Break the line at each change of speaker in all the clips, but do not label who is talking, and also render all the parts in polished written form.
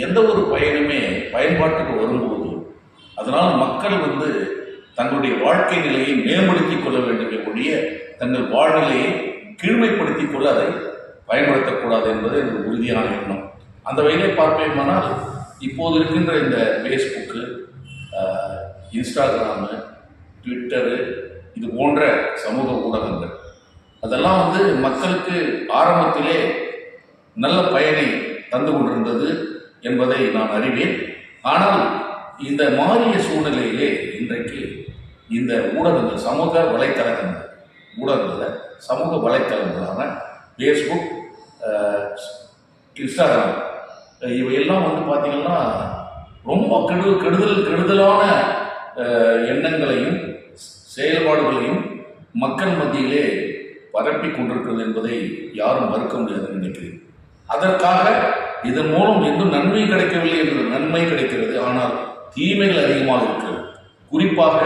எந்த ஒரு பயனுமே பயன்பாட்டுக்கு வரும்போது அதனால் மக்கள் தங்களுடைய வாழ்க்கை நிலையை மேம்படுத்திக் கொள்ள வேண்டுமே ஒழிய தங்கள் வாழ்நிலையை கீழ்மைப்படுத்திக் கொள்ள அதை பயன்படுத்தக்கூடாது என்பது எனக்கு உறுதியான எண்ணம். அந்த வகையிலே பார்ப்பேமானால் இப்போது இருக்கின்ற இந்த ஃபேஸ்புக்கு, இன்ஸ்டாகிராமு, ட்விட்டரு இது போன்ற சமூக ஊடகங்கள் அதெல்லாம் மக்களுக்கு ஆரம்பத்திலே நல்ல பயனை தந்து கொண்டிருந்தது என்பதை நான் அறிவேன். ஆனால் இந்த மாறிய சூழ்நிலையிலே இன்றைக்கு இந்த ஊடகங்கள் சமூக வலைத்தளங்களான ஃபேஸ்புக், இன்ஸ்டாகிராம் இவையெல்லாம் பார்த்தீங்கன்னா ரொம்ப கெடுதலான எண்ணங்களையும் செயல்பாடுகளையும் மக்கள் மத்தியிலே பரப்பி கொண்டிருக்கிறது என்பதை யாரும் மறுக்க முடியாதுன்னு நினைக்கிறேன். அதற்காக இதன் மூலம் எதுவும் நன்மை கிடைக்கவில்லை என்று நன்மை கிடைக்கிறது, ஆனால் தீமைகள் அதிகமாக இருக்கிறது. குறிப்பாக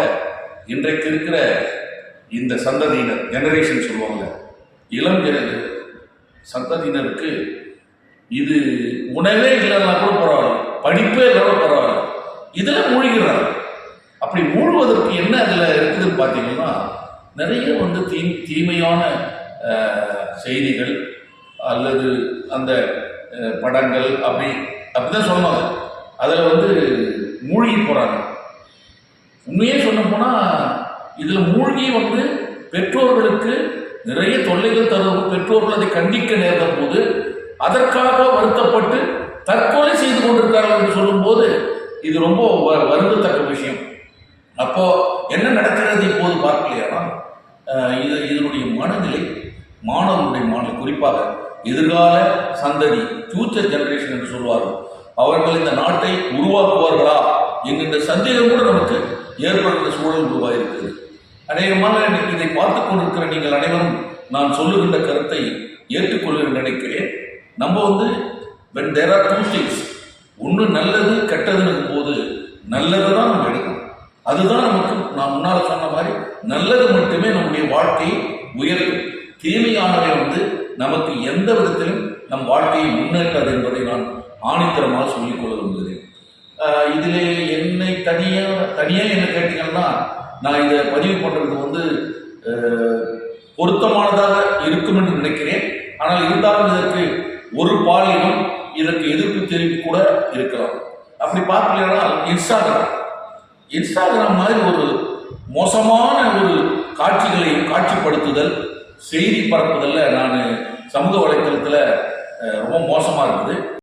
இன்றைக்கு இருக்கிற இந்த சந்ததியினர், ஜெனரேஷன் சொல்லுவாங்க, இளம் சந்ததியினருக்கு இது உணவே இல்லைன்னா கூட பரவாயில்ல, படிப்பே இல்லைன்னா பரவாயில்ல, இதில் மூழ்கிறாங்க. அப்படி மூழ்குவதற்கு என்ன அதில் இருக்குதுன்னு பார்த்தீங்கன்னா நிறைய தீமையான செய்திகள் அல்லது அந்த படங்கள் அப்படிதான் சொல்லணும். அதில் மூழ்கி போகிறாங்க. உண்மையே சொல்ல போனால் இதில் மூழ்கி பெற்றோர்களுக்கு நிறைய தொல்லைகள் தருவது, பெற்றோர்கள் அதை கண்டிக்க நேர்ந்த போது அதற்காக வருத்தப்பட்டு தற்கொலை செய்து கொண்டிருக்கிறார்கள் என்று சொல்லும்போது இது ரொம்ப வருந்தத்தக்க விஷயம். அப்போ என்ன நடக்கிறது இப்போது பார்க்கலையா, இதனுடைய மனநிலை, மாணவர்களுடைய மனநிலை, குறிப்பாக எதிர்கால சந்ததி, ஃபியூச்சர் ஜெனரேஷன் என்று சொல்வார்கள், அவர்கள் இந்த நாட்டை உருவாக்குவார்களா என்கின்ற சந்தேகம் கூட நமக்கு ஏற்படுகிற சூழல் உருவாயிருக்கிறது. அநேகமாக இதை பார்த்து கொண்டிருக்கிற நீங்கள் அனைவரும் நான் சொல்லுகின்ற கருத்தை ஏற்றுக்கொள்ள நினைக்கிறேன். நம்ம when there are two things, ஒன்று நல்லது கெட்டதுன்னு போது நல்லதை தான் நம்ம எடுக்கணும். அதுதான் நமக்கு, நான் முன்னால் சொன்ன மாதிரி, நல்லது மட்டுமே நம்முடைய வாழ்க்கையை உயர்த்தும். தீமையானவை நமக்கு எந்த விதத்திலும் நம் வாழ்க்கையை முன்னேற்றாது என்பதை நான் ஆணித்தரமாக சொல்லிக்கொள்ள விரும்புகிறேன். இதிலே என்னை தனியாக என்ன கேட்டீங்கன்னா, நான் இதை பதிவு பண்ணுறது பொருத்தமானதாக இருக்கும் என்று நினைக்கிறேன். ஆனால் இருந்தாலும் இதற்கு ஒரு பாலினம் இதற்கு எதிர்ப்பு தெரிவித்து கூட இருக்கலாம். அப்படி பார்க்கலன்னா இன்ஸ்டாகிராம் மாதிரி ஒரு மோசமான ஒரு காட்சிகளையும் காட்சிப்படுத்துதல், செய்தி பரப்புதல்ல நான் சமூக வலைத்தளத்தில் ரொம்ப மோசமாக இருக்குது.